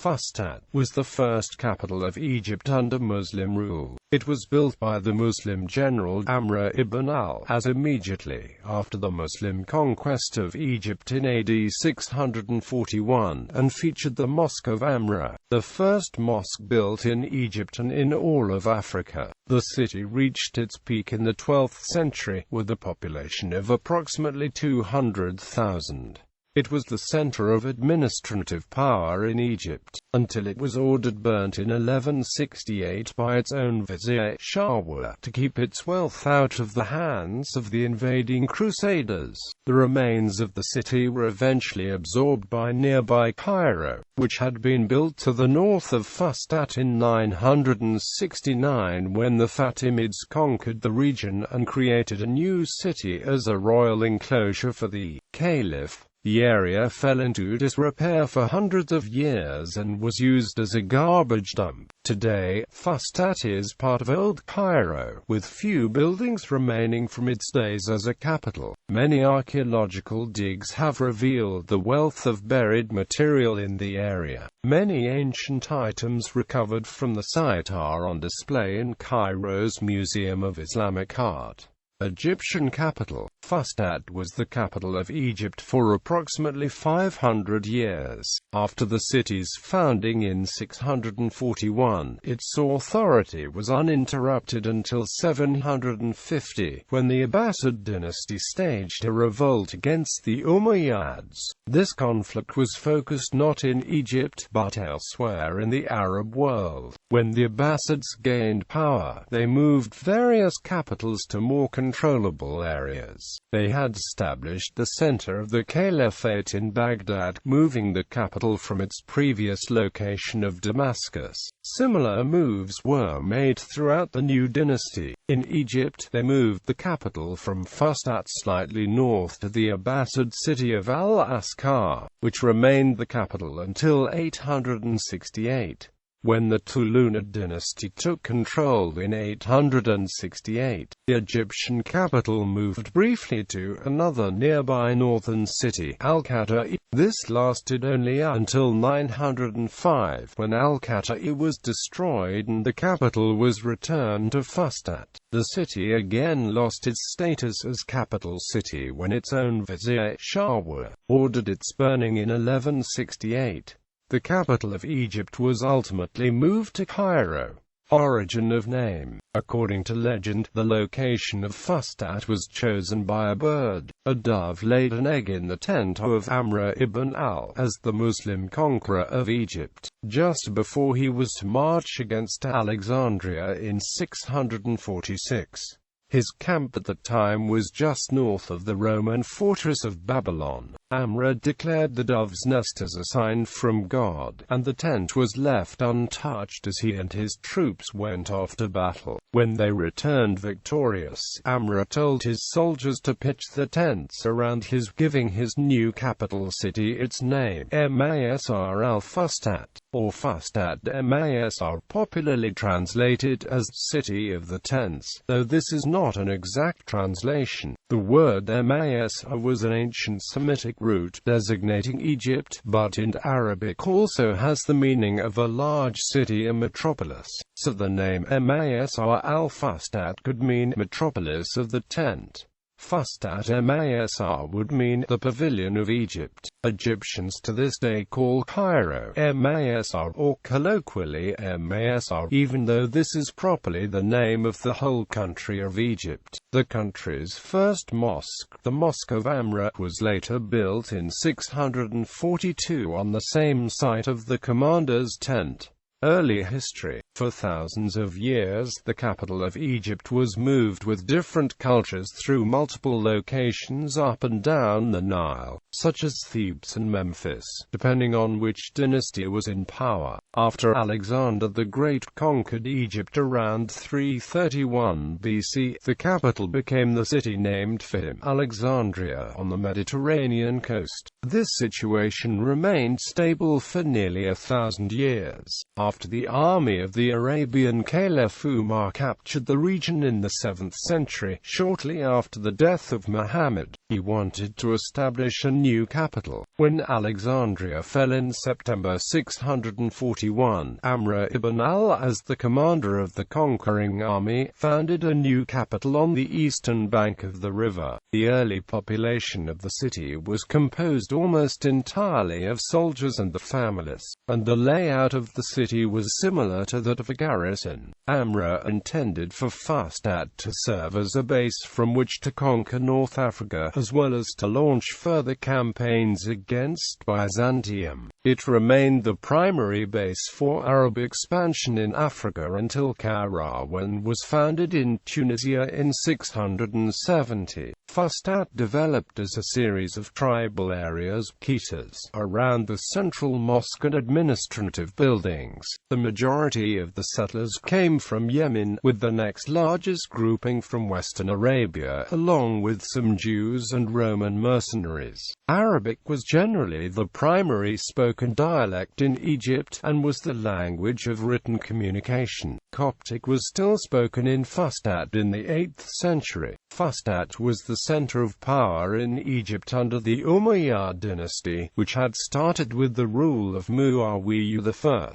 Fustat was the first capital of Egypt under Muslim rule. It was built by the Muslim general Amr ibn al-As immediately after the Muslim conquest of Egypt in AD 641, and featured the Mosque of Amr, the first mosque built in Egypt and in all of Africa. The city reached its peak in the 12th century, with a population of approximately 200,000. It was the center of administrative power in Egypt, until it was ordered burnt in 1168 by its own vizier, Shawar, to keep its wealth out of the hands of the invading Crusaders. The remains of the city were eventually absorbed by nearby Cairo, which had been built to the north of Fustat in 969 when the Fatimids conquered the region and created a new city as a royal enclosure for the Caliph. The area fell into disrepair for hundreds of years and was used as a garbage dump. Today, Fustat is part of Old Cairo, with few buildings remaining from its days as a capital. Many archaeological digs have revealed the wealth of buried material in the area. Many ancient items recovered from the site are on display in Cairo's Museum of Islamic Art. Egyptian capital. Fustat was the capital of Egypt for approximately 500 years. After the city's founding in 641, its authority was uninterrupted until 750, when the Abbasid dynasty staged a revolt against the Umayyads. This conflict was focused not in Egypt, but elsewhere in the Arab world. When the Abbasids gained power, they moved various capitals to more controllable areas. They had established the center of the Caliphate in Baghdad, moving the capital from its previous location of Damascus. Similar moves were made throughout the new dynasty. In Egypt, they moved the capital from Fustat slightly north to the Abbasid city of Al-Askar, which remained the capital until 868. When the Tulunid dynasty took control in 868, the Egyptian capital moved briefly to another nearby northern city, Al-Qatta. This lasted only until 905, when Al-Qatta was destroyed and the capital was returned to Fustat. The city again lost its status as capital city when its own vizier, Shawar, ordered its burning in 1168. The capital of Egypt was ultimately moved to Cairo. Origin of name. According to legend, the location of Fustat was chosen by a bird. A dove laid an egg in the tent of Amr ibn al-As, the Muslim conqueror of Egypt, just before he was to march against Alexandria in 646. His camp at the time was just north of the Roman fortress of Babylon. Amr declared the dove's nest as a sign from God, and the tent was left untouched as he and his troops went off to battle. When they returned victorious, Amr told his soldiers to pitch the tents around his, giving his new capital city its name, Masr al-Fustat, or Fustat Masr, popularly translated as City of the Tents, though this is not an exact translation. The word Masr was an ancient Semitic root designating Egypt, but in Arabic also has the meaning of a large city, a metropolis. So the name Masr al-Fustat could mean metropolis of the tent. Fustat Masr would mean the pavilion of Egypt. Egyptians to this day call Cairo Masr, or colloquially Masr, even though this is properly the name of the whole country of Egypt. The country's first mosque, the Mosque of Amr, was later built in 642 on the same site of the commander's tent. Early history. For thousands of years, the capital of Egypt was moved with different cultures through multiple locations up and down the Nile, such as Thebes and Memphis, depending on which dynasty was in power. After Alexander the Great conquered Egypt around 331 BC, the capital became the city named for him, Alexandria, on the Mediterranean coast. This situation remained stable for nearly 1,000 years. After the army of the Arabian Caliph Umar captured the region in the 7th century, shortly after the death of Muhammad, he wanted to establish a new capital. When Alexandria fell in September 641, Amr ibn al, as the commander of the conquering army, founded a new capital on the eastern bank of the river. The early population of the city was composed almost entirely of soldiers and the families, and the layout of the city was similar to that of a garrison. Amr intended for Fustat to serve as a base from which to conquer North Africa, as well as to launch further campaigns against Byzantium. It remained the primary base for Arab expansion in Africa until Qayrawan was founded in Tunisia in 670. Fustat developed as a series of tribal areas, quitas, around the central mosque and administrative buildings. The majority of the settlers came from Yemen, with the next largest grouping from Western Arabia, along with some Jews and Roman mercenaries. Arabic was generally the primary spoken dialect in Egypt, and was the language of written communication. Coptic was still spoken in Fustat in the 8th century. Fustat was the center of power in Egypt under the Umayyad dynasty, which had started with the rule of Muawiyah I,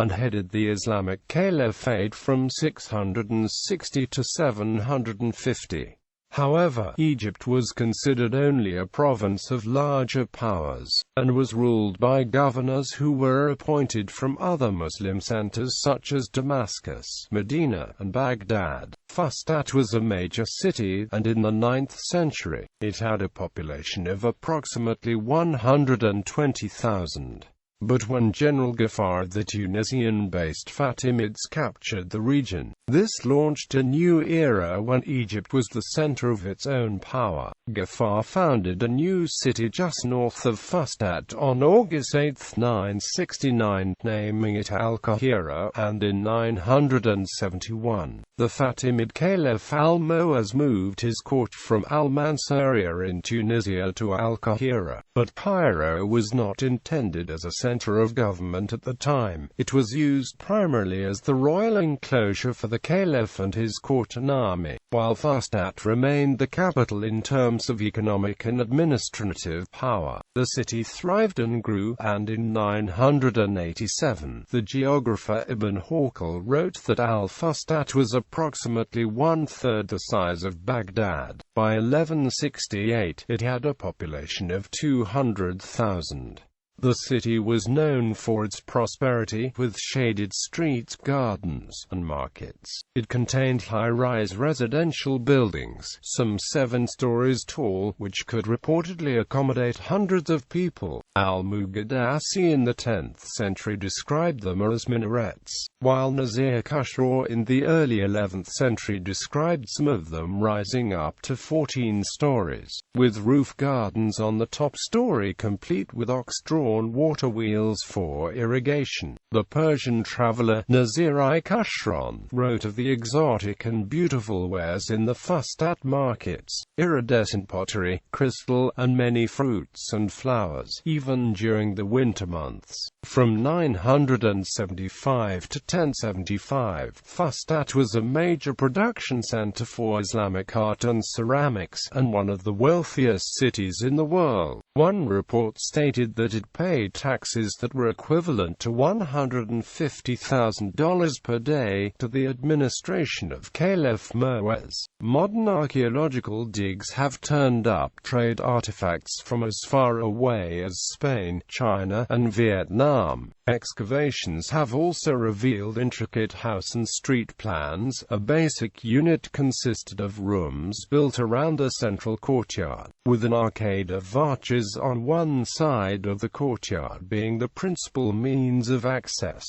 and headed the Islamic Caliphate from 660 to 750. However, Egypt was considered only a province of larger powers, and was ruled by governors who were appointed from other Muslim centers such as Damascus, Medina, and Baghdad. Fustat was a major city, and in the 9th century, it had a population of approximately 120,000. But when General Ghaffar, the Tunisian-based Fatimids, captured the region, this launched a new era when Egypt was the center of its own power. Ghaffar founded a new city just north of Fustat on August 8, 969, naming it Al-Qahira, and in 971, the Fatimid Caliph Al-Mu'azz moved his court from Al-Mansuriyah in Tunisia to Al-Qahira. But Cairo was not intended as a center of government at the time. It was used primarily as the royal enclosure for the caliph and his court and army, while Fustat remained the capital in terms of economic and administrative power. The city thrived and grew, and in 987, the geographer Ibn Hawqal wrote that Al-Fustat was approximately one-third the size of Baghdad. By 1168, it had a population of 200,000. The city was known for its prosperity, with shaded streets, gardens, and markets. It contained high-rise residential buildings, some 7 stories tall, which could reportedly accommodate hundreds of people. Al-Muqaddasi in the 10th century described them as minarets, while Nazir Khusraw in the early 11th century described some of them rising up to 14 stories, with roof gardens on the top story complete with ox-drawn water wheels for irrigation. The Persian traveler Nazir-I Khusraw wrote of the exotic and beautiful wares in the Fustat markets, iridescent pottery, crystal, and many fruits and flowers, even during the winter months. From 975 to 1075, Fustat was a major production center for Islamic art and ceramics, and one of the wealthiest cities in the world. One report stated that it paid taxes that were equivalent to $150,000 per day to the administration of Caliph Mu'azz. Modern archaeological digs have turned up trade artifacts from as far away as Spain, China, and Vietnam. Excavations have also revealed intricate house and street plans. A basic unit consisted of rooms built around a central courtyard, with an arcade of arches on one side of the courtyard being the principal means of access.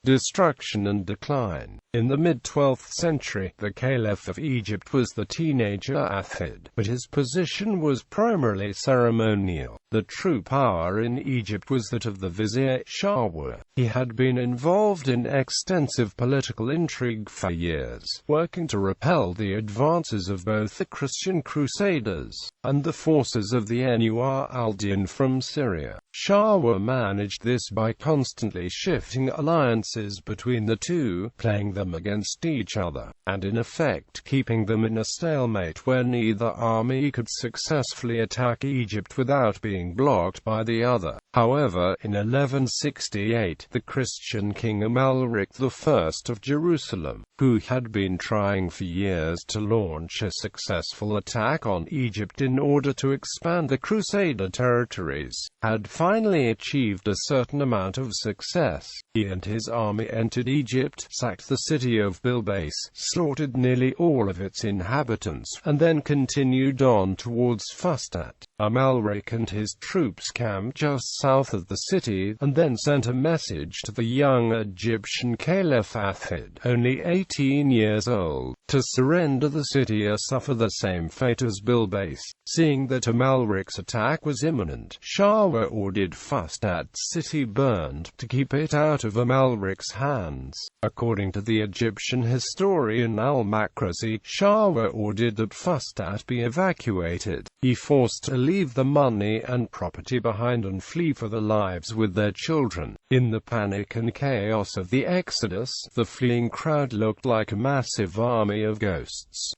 Destruction and decline. In the mid-12th century, the Caliph of Egypt was the teenager Athid, but his position was primarily ceremonial. The true power in Egypt was that of the vizier, Shawar. He had been involved in extensive political intrigue for years, working to repel the advances of both the Christian Crusaders and the forces of the Anwar al-Din from Syria. Shawar managed this by constantly shifting alliances alliances between the two, playing them against each other, and in effect keeping them in a stalemate where neither army could successfully attack Egypt without being blocked by the other. However, in 1168, the Christian king Amalric I of Jerusalem, who had been trying for years to launch a successful attack on Egypt in order to expand the Crusader territories, had finally achieved a certain amount of success. He and his army entered Egypt, sacked the city of Bilbais, slaughtered nearly all of its inhabitants, and then continued on towards Fustat. Amalric and his troops camped just south of the city, and then sent a message to the young Egyptian Caliph Athid, only 18 years old, to surrender the city or suffer the same fate as Bilbais. Seeing that Amalric's attack was imminent, Shawar ordered Fustat city burned, to keep it out of Amalric's hands. According to the Egyptian historian al-Makrzi, Shawar ordered that Fustat be evacuated. He forced to leave the money and property behind and flee for their lives with their children. In the panic and chaos of the exodus, the fleeing crowd looked like a massive army of ghosts.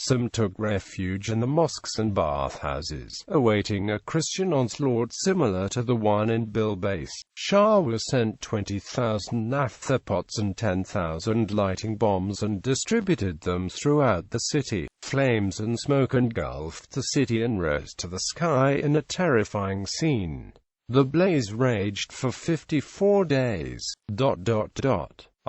Some took refuge in the mosques and bathhouses, awaiting a Christian onslaught similar to the one in Bilbais. Shawar sent 20,000 naphtha pots and 10,000 lighting bombs and distributed them throughout the city. Flames and smoke engulfed the city and rose to the sky in a terrifying scene. The blaze raged for 54 days.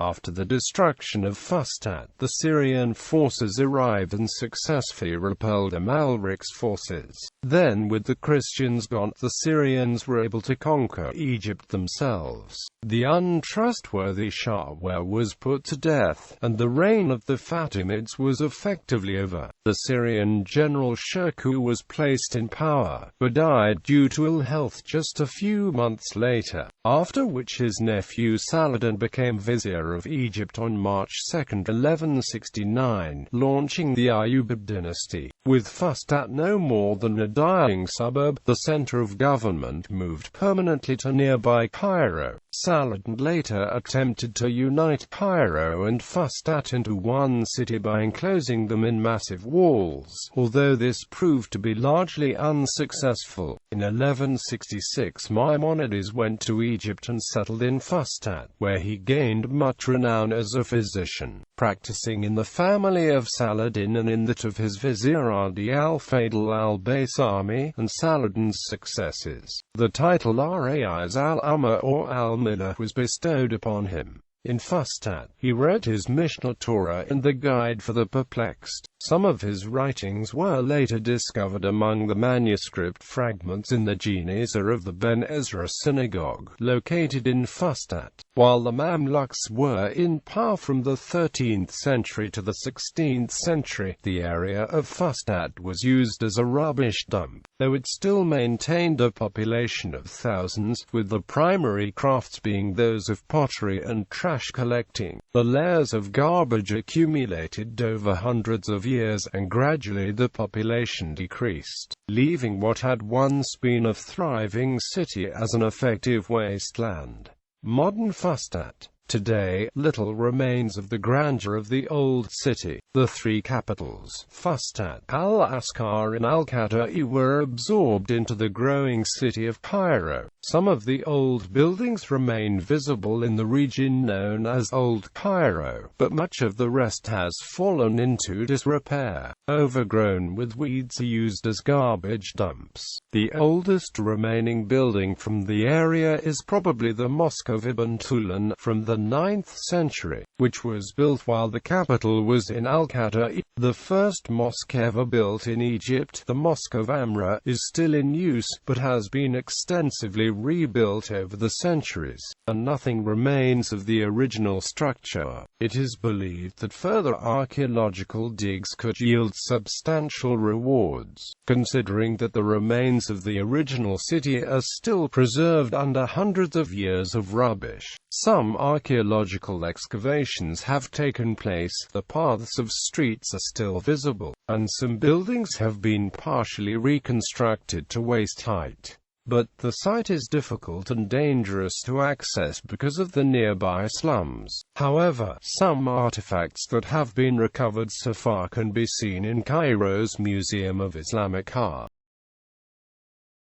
After the destruction of Fustat, the Syrian forces arrived and successfully repelled Amalric's forces. Then, with the Christians gone, the Syrians were able to conquer Egypt themselves. The untrustworthy Shawar was put to death, and the reign of the Fatimids was effectively over. The Syrian general Shirkuh was placed in power, but died due to ill health just a few months later, after which his nephew Saladin became vizier of Egypt on March 2, 1169, launching the Ayyubid dynasty. With Fustat no more than a dying suburb, the center of government moved permanently to nearby Cairo. Saladin later attempted to unite Cairo and Fustat into one city by enclosing them in massive walls, although this proved to be largely unsuccessful. In 1166, Maimonides went to Egypt and settled in Fustat, where he gained much renown as a physician, practicing in the family of Saladin and in that of his vizier Adi al-Fadl al-Baysami, and Saladin's successors. The title Rais al-Umma or al-Millah was bestowed upon him. In Fustat, he wrote his Mishnah Torah and the Guide for the Perplexed. Some of his writings were later discovered among the manuscript fragments in the Genizah of the Ben Ezra synagogue, located in Fustat. While the Mamluks were in power from the 13th century to the 16th century, the area of Fustat was used as a rubbish dump, though it still maintained a population of thousands, with the primary crafts being those of pottery and trash collecting. The layers of garbage accumulated over hundreds of years, and gradually the population decreased, leaving what had once been a thriving city as an effective wasteland. Modern Fustat. Today, little remains of the grandeur of the old city. The three capitals, Fustat, Al-Askar and Al-Qata'i, were absorbed into the growing city of Cairo. Some of the old buildings remain visible in the region known as Old Cairo, but much of the rest has fallen into disrepair, overgrown with weeds used as garbage dumps. The oldest remaining building from the area is probably the Mosque of Ibn Tulun from the 9th century, which was built while the capital was in Al-Qata'i. The first mosque ever built in Egypt, the Mosque of Amr, is still in use, but has been extensively rebuilt over the centuries, and nothing remains of the original structure. It is believed that further archaeological digs could yield substantial rewards, considering that the remains of the original city are still preserved under hundreds of years of rubbish. Some archaeological excavations have taken place, the paths of streets are still visible, and some buildings have been partially reconstructed to waist height. but the site is difficult and dangerous to access because of the nearby slums. However, some artifacts that have been recovered so far can be seen in Cairo's Museum of Islamic Art.